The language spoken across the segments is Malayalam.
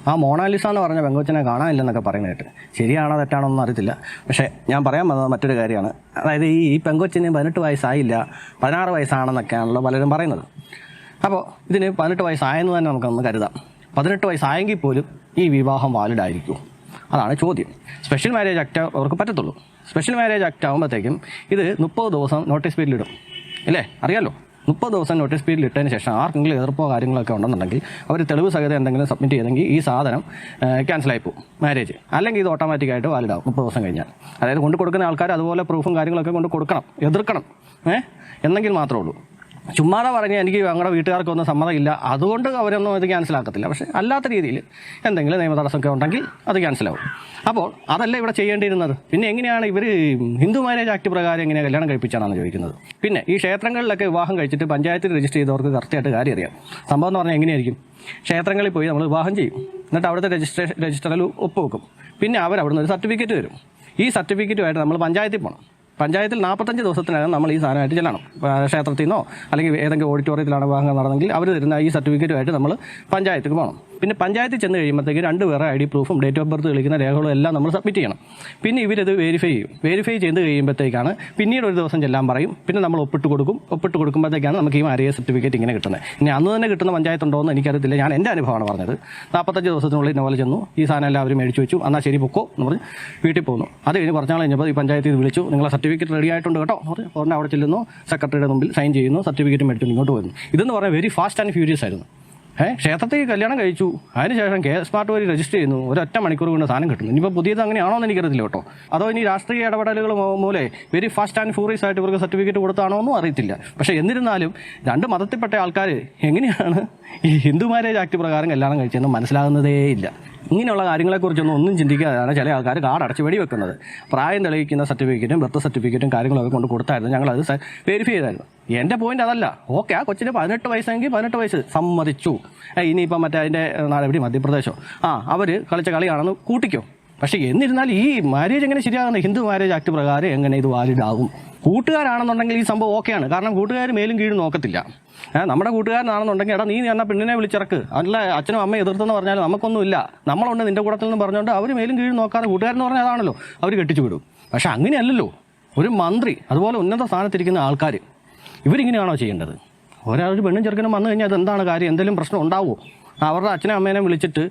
ആ മോണാലിസ എന്ന് പറഞ്ഞ പെങ്കൊച്ചിനെ കാണാനില്ലെന്നൊക്കെ പറയുന്നത് കേട്ട്. ശരിയാണോ തെറ്റാണോ ഒന്നും അറിയത്തില്ല. പക്ഷേ ഞാൻ പറയാൻ വന്നത് മറ്റൊരു കാര്യമാണ്. അതായത് ഈ പെങ്കൊച്ചിന് 18 വയസ്സായില്ല, 16 വയസ്സാണെന്നൊക്കെയാണല്ലോ പലരും പറയുന്നത്. അപ്പോൾ ഇതിന് 18 വയസ്സായെന്ന് തന്നെ നമുക്കൊന്ന് കരുതാം. 18 വയസ്സായെങ്കിൽ പോലും ഈ വിവാഹം വാലിഡ് ആയിരിക്കും? അതാണ് ചോദ്യം. സ്പെഷ്യൽ മാരേജ് ആക്ട് അവർക്ക് പറ്റത്തുള്ളൂ. സ്പെഷ്യൽ മാരേജ് ആക്ട് ആകുമ്പോഴത്തേക്കും ഇത് 30 ദിവസം നോട്ടീസ് പീരീഡിലിടും, ഇല്ലേ? അറിയാമല്ലോ. 30 ദിവസം നോട്ടീസ് പീരീഡിൽ ഇട്ടതിന് ശേഷം ആർക്കെങ്കിലും എതിർപ്പോ കാര്യങ്ങളൊക്കെ ഉണ്ടെന്നുണ്ടെങ്കിൽ അവർ തെളിവ് സഹിതം എന്തെങ്കിലും സബ്മിറ്റ് ചെയ്തെങ്കിൽ ഈ സാധനം ക്യാൻസലായി പോകും, മാരേജ്. അല്ലെങ്കിൽ ഇത് ഓട്ടോമാറ്റിക്കായിട്ട് വാലിഡാവും 30 ദിവസം കഴിഞ്ഞാൽ. അതായത് കൊണ്ട് കൊടുക്കുന്ന ആൾക്കാർ അതുപോലെ പ്രൂഫും കാര്യങ്ങളൊക്കെ കൊണ്ട് കൊടുക്കണം, എതിർക്കണം, എന്നെങ്കിൽ മാത്രമേ ഉള്ളൂ. ചുമ്മാതെ പറഞ്ഞ് എനിക്ക് ഞങ്ങളുടെ വീട്ടുകാർക്കൊന്നും സമ്മതമില്ല അതുകൊണ്ട് അവരൊന്നും ഇത് ക്യാൻസലാക്കത്തില്ല. പക്ഷേ അല്ലാത്ത രീതിയിൽ എന്തെങ്കിലും നിയമ തടസ്സമൊക്കെ ഉണ്ടെങ്കിൽ അത് ക്യാൻസലാവും. അപ്പോൾ അതല്ല ഇവിടെ ചെയ്യേണ്ടിയിരുന്നത്. പിന്നെ എങ്ങനെയാണ് ഇവർ ഹിന്ദു മാരേജ് ആക്ട് പ്രകാരം എങ്ങനെയാണ് കല്യാണം കഴിപ്പിച്ചാണെന്ന് ചോദിക്കുന്നത്. പിന്നെ ഈ ക്ഷേത്രങ്ങളിലൊക്കെ വിവാഹം കഴിച്ചിട്ട് പഞ്ചായത്തിൽ രജിസ്റ്റർ ചെയ്തവർക്ക് കറക്റ്റായിട്ട് കാര്യം അറിയാം. സംഭവം എന്ന് പറഞ്ഞാൽ എങ്ങനെയായിരിക്കും? ക്ഷേത്രങ്ങളിൽ പോയി നമ്മൾ വിവാഹം ചെയ്യും, എന്നിട്ട് അവിടുത്തെ രജിസ്റ്ററിൽ ഒപ്പുവെക്കും. പിന്നെ അവിടുന്ന് ഒരു സർട്ടിഫിക്കറ്റ് തരും. ഈ സർട്ടിഫിക്കറ്റുമായിട്ട് നമ്മൾ പഞ്ചായത്തിൽ പോകണം. പഞ്ചായത്തിൽ 45 ദിവസത്തിനകം നമ്മൾ ഈ സാധനമായിട്ട് ചെല്ലണം. ക്ഷേത്രത്തിൽ നിന്നോ അല്ലെങ്കിൽ ഏതെങ്കിലും ഓഡിറ്റോറിയത്തിലാണ് വിവാഹം നടന്നെങ്കിൽ അവർ തരുന്ന ഈ സർട്ടിഫിക്കറ്റുമായിട്ട് നമ്മൾ പഞ്ചായത്തിൽ പോകണം. പിന്നെ പഞ്ചായത്തിൽ ചെന്ന് കഴിയുമ്പോഴത്തേക്ക് 2 പേരെ ID പ്രൂഫും ഡേറ്റ് ഓഫ് ബർത്ത് കളിക്കുന്ന രേഖകളും എല്ലാം നമ്മൾ സബ്മിറ്റ് ചെയ്യണം. പിന്നെ ഇവരത് വെരിഫൈ ചെയ്യും. വെരിഫൈ ചെയ്ത് കഴിയുമ്പോഴത്തേക്കാണ് പിന്നീട് ഒരു ദിവസം ചെല്ലാൻ പറയും. പിന്നെ നമ്മൾ ഒപ്പിട്ട് കൊടുക്കുമ്പോഴത്തേക്കാണ് നമുക്ക് ഈ മാരേജ് സർട്ടിഫിക്കറ്റ് ഇങ്ങനെ കിട്ടുന്നത്. ഇനി അന്ന് തന്നെ കിട്ടുന്ന പഞ്ചായത്തുണ്ടോ എന്ന് എനിക്കറിയത്തില്ല. ഞാൻ എൻ്റെ അനുഭവമാണ് പറഞ്ഞത്. 45 ദിവസത്തിനുള്ളിൽ ഇന്നപോലെ ചെന്നു, ഈ സാധനം എല്ലാവരും മേടിച്ചു വെച്ചു. എന്നാൽ ശരി പൊക്കോ എന്ന് പറഞ്ഞ് വീട്ടിൽ പോകുന്നു. അത് കഴിഞ്ഞ് കുറച്ച് നാൾ കഴിഞ്ഞപ്പോൾ ഈ പഞ്ചായത്തിൽ വിളിച്ചു, നിങ്ങളെ സർട്ടിഫിക്കറ്റ് റെഡി ആയിട്ടുണ്ട് കേട്ടോ എന്ന് പറഞ്ഞ് ഉടനെ അവിടെ ചെല്ലുന്നു, സെക്രട്ടറിയുടെ മുമ്പിൽ സൈൻ ചെയ്യുന്നു, സർട്ടിഫിക്കറ്റ് മേടിച്ചു ഇങ്ങോട്ട് വരുന്നു. ഇതെന്ന് പറഞ്ഞാൽ വെരി ഫാസ്റ്റ് ആൻഡ് ഫ്യൂരിയസ് ആയിരുന്നു. ക്ഷേത്രത്തിൽ കല്യാണം കഴിച്ചു, അതിനുശേഷം സ്മാർട്ട് വഴി രജിസ്റ്റർ ചെയ്യുന്നു, ഒരൊറ്റ മണിക്കൂർ കൊണ്ട് സാധനം കിട്ടുന്നു. ഇനിയിപ്പോൾ പുതിയത് അങ്ങനെയാണോ എന്ന് എനിക്കറിയത്തില്ല കേട്ടോ. അതോ ഇനി രാഷ്ട്രീയ ഇടപെടലുകൾ മൂലം വെരി ഫാസ്റ്റ് ആൻഡ് ഫ്യൂറിയസ് ആയിട്ട് ഇവർക്ക് സർട്ടിഫിക്കറ്റ് കൊടുത്താണോ എന്നും അറിയത്തില്ല. പക്ഷേ എന്നിരുന്നാലും 2 മതത്തിൽപ്പെട്ട ആൾക്കാർ എങ്ങനെയാണ് ഈ ഹിന്ദു മാരേജ് ആക്ട് പ്രകാരം കല്യാണം കഴിച്ചതെന്ന് മനസ്സിലാകുന്നതേയില്ല. ഇങ്ങനെയുള്ള കാര്യങ്ങളെക്കുറിച്ചൊന്നും ഒന്നും ചിന്തിക്കാതെയാണ് ചില ആൾക്കാർ കാർഡടച്ച് വെടിവെക്കുന്നത്. പ്രായം തെളിയിക്കുന്ന സർട്ടിഫിക്കറ്റും ബർത്ത് സർട്ടിഫിക്കറ്റും കാര്യങ്ങളൊക്കെ കൊണ്ട് കൊടുത്തായിരുന്നു. ഞങ്ങളത് വെരിഫൈ ചെയ്തായിരുന്നു. എൻ്റെ പോയിന്റ് അതല്ല. ഓക്കെ, ആ കൊച്ചിന് 18 വയസ്സെങ്കിൽ 18 വയസ്സ് സമ്മതിച്ചു. ഇനിയിപ്പം മറ്റേ അതിൻ്റെ നാളെ എവിടെ മധ്യപ്രദേശോ അവർ കളിച്ച കളിയാണെന്ന് കൂട്ടിക്കോ. പക്ഷേ എന്നിരുന്നാൽ ഈ മാരേജ് എങ്ങനെ ശരിയാകുന്നത്? ഹിന്ദു മാരേജ് ആക്ട് പ്രകാരം എങ്ങനെ ഇത് വാലിഡ് ആകും? കൂട്ടുകാരാണെന്നുണ്ടെങ്കിൽ ഈ സംഭവം ഓക്കെയാണ്. കാരണം കൂട്ടുകാർ മേലും കീഴും നോക്കത്തില്ല. നമ്മുടെ കൂട്ടുകാരനാണെന്നുണ്ടെങ്കിൽ എടാ നീ എന്നാൽ പെണ്ണിനെ വിളിച്ചിറക്ക്, അല്ല അച്ഛനും അമ്മയും എതിർത്തെന്ന് പറഞ്ഞാൽ നമുക്കൊന്നുമില്ല, നമ്മളുണ്ട് നിൻ്റെ കൂടത്തിൽ നിന്ന് പറഞ്ഞുകൊണ്ട് അവർ മേലും കീഴും നോക്കാതെ കൂട്ടുകാരെന്ന് പറഞ്ഞാൽ അതാണല്ലോ അവർ കെട്ടിച്ചു വിടും. പക്ഷെ അങ്ങനെയല്ലല്ലോ ഒരു മന്ത്രി, അതുപോലെ ഉന്നത സ്ഥാനത്തിരിക്കുന്ന ആൾക്കാർ ഇവരിങ്ങനെയാണോ ചെയ്യേണ്ടത്? ഒരാൾ പെണ്ണും ചെറുക്കനും വന്നു കഴിഞ്ഞാൽ അതെന്താണ് കാര്യം? എന്തെങ്കിലും പ്രശ്നം ഉണ്ടാവുമോ? അവരുടെ അച്ഛനെ അമ്മേനെ വിളിച്ചിട്ട്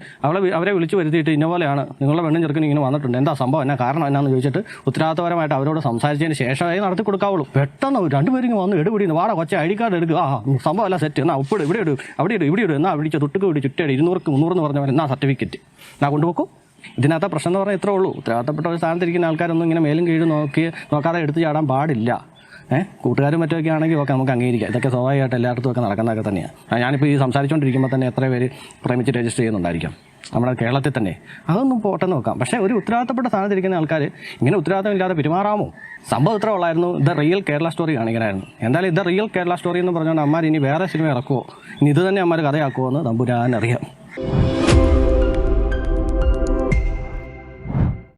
അവരെ വിളിച്ച് വരുത്തിയിട്ട് ഇന്നപോലെയാണ് നിങ്ങളുടെ പെണ്ണും ചെറുക്കനും ഇങ്ങനെ വന്നിട്ടുണ്ട്, എന്താ സംഭവം, എന്നാ കാരണം എന്നാന്ന് ചോദിച്ചിട്ട് ഉത്തരവാദിത്തപരമായിട്ട് അവരോട് സംസാരിച്ചതിന് ശേഷമേ നടത്തി കൊടുക്കാവുള്ളൂ. പെട്ടെന്ന് 2 പേരും വന്ന് എടുപിടിക്കുന്നു, വാടാ കൊച്ചെ ID കാർഡ് എടുക്കുക, സംഭവം അല്ല സെറ്റ്, എന്നാൽ ഉപ്പിട് ഇവിടെ ഇടും അവിടെ ഇടും ഇവിടെ ഇടും, എന്നാ വിളിച്ച തൊട്ടുക്ക് വിടി ചുറ്റടി 200 300 എന്ന് പറഞ്ഞ പോലെ എന്നാ സർട്ടിഫിക്കറ്റ് എന്നാ കൊണ്ടുപോക്കും. ഇതിനകത്ത പ്രശ്നം എന്ന് പറഞ്ഞാൽ ഇത്രേ ഉള്ളൂ. ഉത്തരവാദിത്തപ്പെട്ട ഒരു സ്ഥാനത്തിരിക്കുന്ന ആൾക്കാരൊന്നും ഇങ്ങനെ മേലും കീഴും നോക്കാതെ എടുത്ത് ചാടാൻ പാടില്ല. കൂട്ടുകാരും മറ്റൊക്കെ ആണെങ്കിൽ ഒക്കെ നമുക്ക് അംഗീകരിക്കാം. ഇതൊക്കെ സ്വാഭാവികമായിട്ട് എല്ലായിടത്തും ഒക്കെ നടക്കുന്നതൊക്കെ തന്നെയാണ്. ഞാനിപ്പോൾ ഈ സംസാരിച്ചുകൊണ്ടിരിക്കുമ്പോൾ തന്നെ എത്ര പേര് പ്രേമിച്ച് രജിസ്റ്റർ ചെയ്യുന്നുണ്ടായിരിക്കും നമ്മുടെ കേരളത്തിൽ തന്നെ. അതൊന്നും പോട്ടെന്ന് നോക്കാം. പക്ഷേ ഒരു ഉത്തരവാദിത്തപ്പെട്ട സ്ഥാനത്തിരിക്കുന്ന ആൾക്കാർ ഇങ്ങനെ ഉത്തരവാദിത്തമില്ലാതെ പെരുമാറാമോ? സംഭവം ഇത്ര ഉള്ളായിരുന്നു. ദ റിയൽ കേരള സ്റ്റോറി കാണിക്കണമായിരുന്നു. എന്തായാലും ദ റിയൽ കേരള സ്റ്റോറി എന്ന് പറഞ്ഞുകൊണ്ട് അമ്മാർ ഇനി വേറെ സിനിമ ഇറക്കുമോ, ഇനി ഇത് തന്നെ അമ്മാർ കഥയാക്കുമോ എന്ന് തമ്പുരാൻ അറിയാം.